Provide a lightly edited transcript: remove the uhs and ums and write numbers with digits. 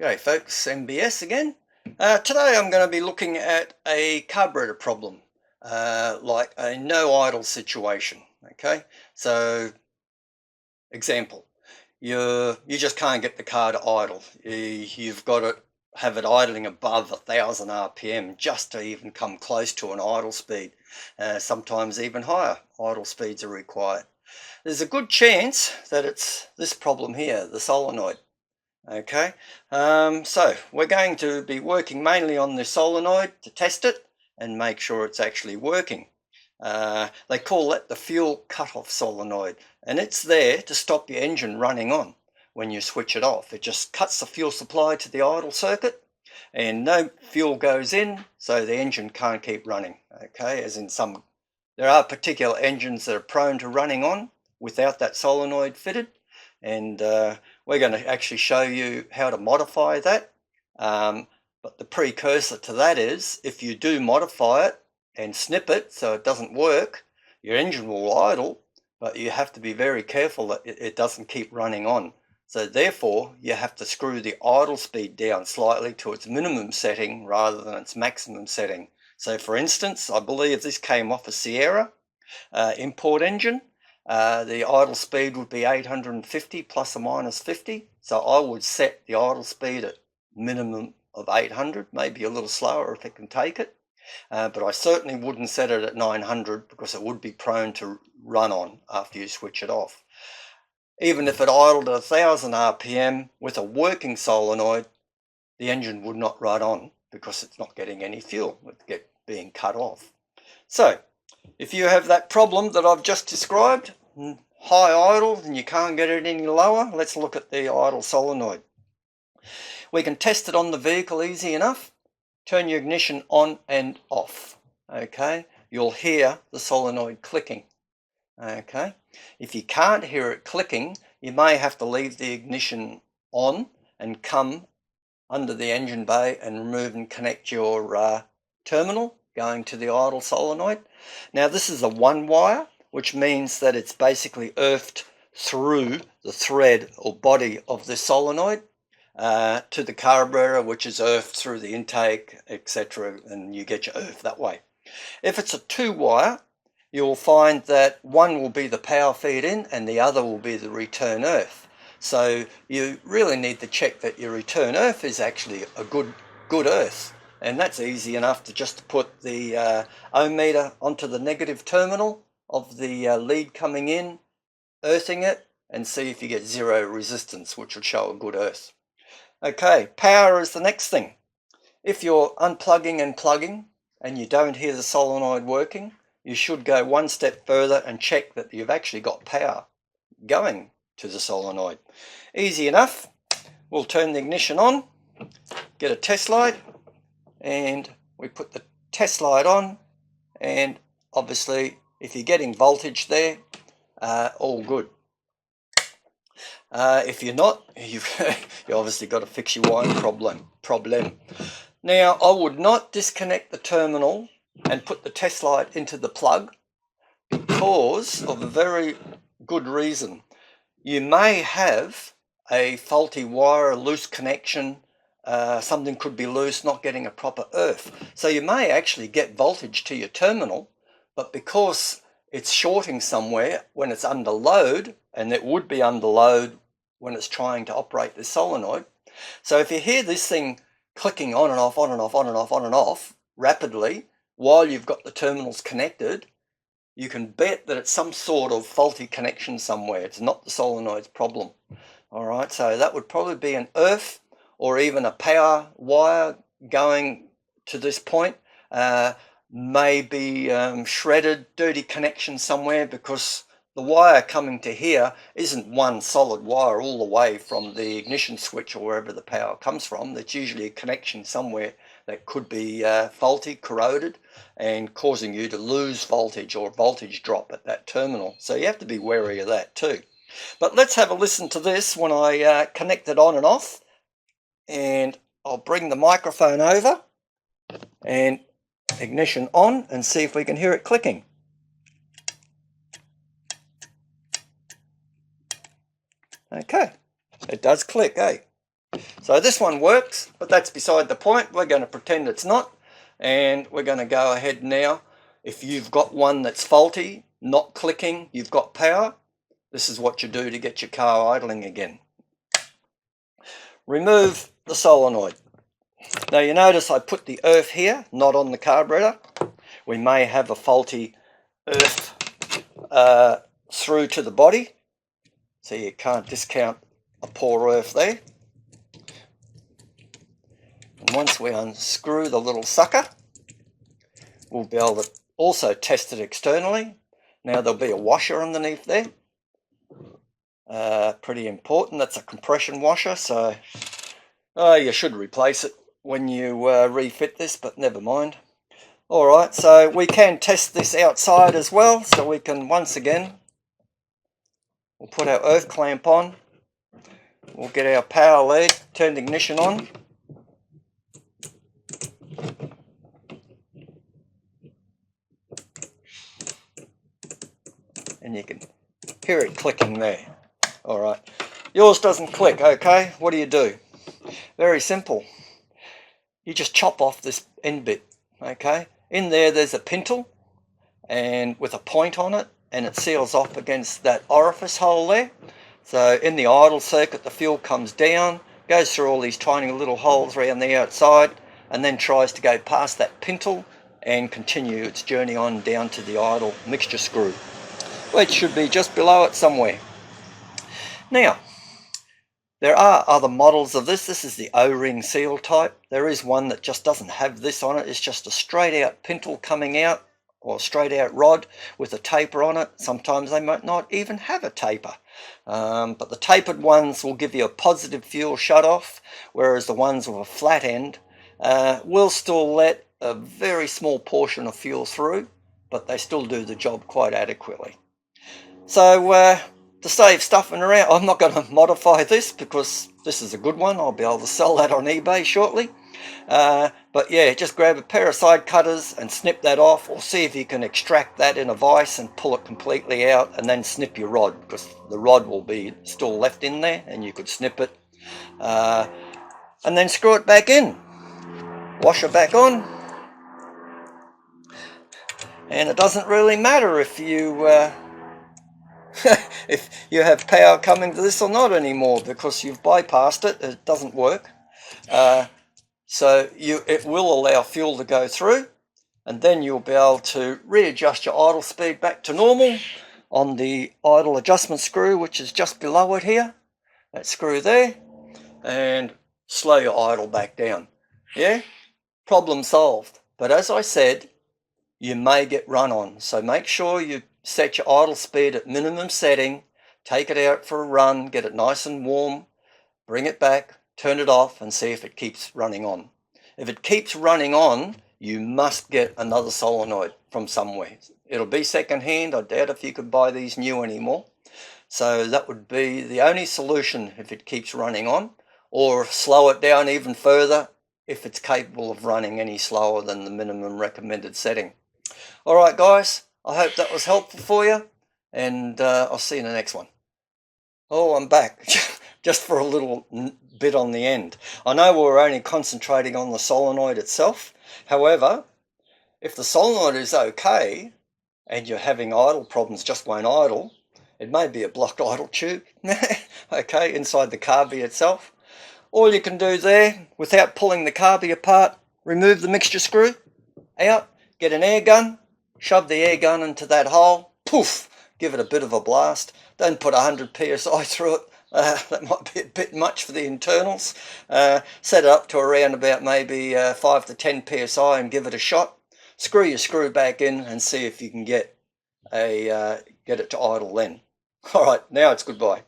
G'day folks, MBS again. Today I'm going to be looking at a carburetor problem, like a no idle situation. Okay, so example, you just can't get the car to idle. You've got to have it idling above 1,000 RPM just to even come close to an idle speed. Sometimes even higher idle speeds are required. There's a good chance that it's this problem here, the solenoid. Okay, so we're going to be working mainly on the solenoid to test it and make sure it's actually working. They call that the fuel cutoff solenoid, and it's there to stop your engine running on when you switch it off. It just cuts the fuel supply to the idle circuit and no fuel goes in, so the engine can't keep running. Okay, as in there are particular engines that are prone to running on without that solenoid fitted, and we're going to actually show you how to modify that. But the precursor to that is, if you do modify it and snip it so it doesn't work, your engine will idle, but you have to be very careful that it doesn't keep running on. So therefore, you have to screw the idle speed down slightly to its minimum setting rather than its maximum setting. So for instance, I believe this came off a Sierra import engine. The idle speed would be 850 plus or minus 50. So I would set the idle speed at minimum of 800, maybe a little slower if it can take it. But I certainly wouldn't set it at 900 because it would be prone to run on after you switch it off. Even if it idled at 1,000 RPM with a working solenoid, the engine would not run on because it's not getting any fuel. It's being cut off. So if you have that problem that I've just described, high idle and you can't get it any lower, let's look at the idle solenoid. We can test it on the vehicle easy enough. Turn your ignition on and off. Okay, you'll hear the solenoid clicking. Okay, if you can't hear it clicking, you may have to leave the ignition on and come under the engine bay and remove and connect your terminal going to the idle solenoid. Now this is a one wire, which means that it's basically earthed through the thread or body of the solenoid to the carburetor, which is earthed through the intake, etc., and you get your earth that way. If it's a two wire, you'll find that one will be the power feed in and the other will be the return earth. So you really need to check that your return earth is actually a good earth, and that's easy enough to just put the ohm meter onto the negative terminal of the lead coming in, earthing it, and see if you get zero resistance, which will show a good earth. Okay, power is the next thing. If you're unplugging and plugging and you don't hear the solenoid working, you should go one step further and check that you've actually got power going to the solenoid. Easy enough. We'll turn the ignition on, get a test light, and we put the test light on, and obviously if you're getting voltage there, all good. If you're not, you obviously got to fix your wiring problem. Now, I would not disconnect the terminal and put the test light into the plug because of a very good reason. You may have a faulty wire, a loose connection, something could be loose, not getting a proper earth. So you may actually get voltage to your terminal, but because it's shorting somewhere when it's under load, and it would be under load when it's trying to operate the solenoid. So if you hear this thing clicking on and off, on and off, on and off, on and off rapidly while you've got the terminals connected, you can bet that it's some sort of faulty connection somewhere. It's not the solenoid's problem. All right, so that would probably be an earth or even a power wire going to this point. Maybe shredded, dirty connection somewhere, because the wire coming to here isn't one solid wire all the way from the ignition switch or wherever the power comes from. There's usually a connection somewhere that could be faulty, corroded, and causing you to lose voltage or voltage drop at that terminal. So you have to be wary of that too. But let's have a listen to this when I connect it on and off. And I'll bring the microphone over and ignition on and see if we can hear it clicking. Okay, it does click, eh? So this one works, but that's beside the point. We're going to pretend it's not, and we're going to go ahead now. If you've got one that's faulty, not clicking, you've got power, this is what you do to get your car idling again. Remove the solenoid. Now you notice I put the earth here, not on the carburetor. We may have a faulty earth through to the body, so you can't discount a poor earth there. And once we unscrew the little sucker, we'll be able to also test it externally. Now there'll be a washer underneath there. Pretty important. That's a compression washer, so you should replace it when you refit this, but never mind. Alright, so we can test this outside as well, so we can once again, we'll put our earth clamp on, we'll get our power lead, turn the ignition on. And you can hear it clicking there. Alright, yours doesn't click, okay? What do? Very simple. You just chop off this end bit, okay? In there's a pintle and with a point on it, and it seals off against that orifice hole there. So in the idle circuit, the fuel comes down, goes through all these tiny little holes around the outside, and then tries to go past that pintle and continue its journey on down to the idle mixture screw, which should be just below it somewhere. Now, there are other models of this. This is the O-ring seal type. There is one that just doesn't have this on it. It's just a straight out pintle coming out, or straight out rod with a taper on it. Sometimes they might not even have a taper. But the tapered ones will give you a positive fuel shut off, whereas the ones with a flat end will still let a very small portion of fuel through, but they still do the job quite adequately. So to save stuffing around, I'm not going to modify this because this is a good one. I'll be able to sell that on eBay shortly. But yeah, just grab a pair of side cutters and snip that off, or see if you can extract that in a vise and pull it completely out, and then snip your rod, because the rod will be still left in there and you could snip it. And then screw it back in. Wash it back on. And it doesn't really matter if you if you have power coming to this or not anymore, because you've bypassed it. It doesn't work. So it will allow fuel to go through, and then you'll be able to readjust your idle speed back to normal on the idle adjustment screw, which is just below it here. That screw there, and slow your idle back down. Yeah, problem solved. But as I said, you may get run on, so make sure you set your idle speed at minimum setting, take it out for a run, get it nice and warm, bring it back, turn it off, and see if it keeps running on. If it keeps running on, you must get another solenoid from somewhere. It'll be second hand. I doubt if you could buy these new anymore. So that would be the only solution if it keeps running on, or slow it down even further if it's capable of running any slower than the minimum recommended setting. Alright guys, I hope that was helpful for you, and I'll see you in the next one. Oh, I'm back. Just for a little bit on the end. I know we're only concentrating on the solenoid itself. However, if the solenoid is okay and you're having idle problems, just won't idle, it may be a blocked idle tube, okay, inside the carby itself. All you can do there, without pulling the carby apart, remove the mixture screw out, get an air gun, shove the air gun into that hole, poof, give it a bit of a blast. Don't put 100 psi through it. That might be a bit much for the internals. Set it up to around about maybe 5 to 10 psi and give it a shot. Screw your screw back in and see if you can get it to idle then. All right, now it's goodbye.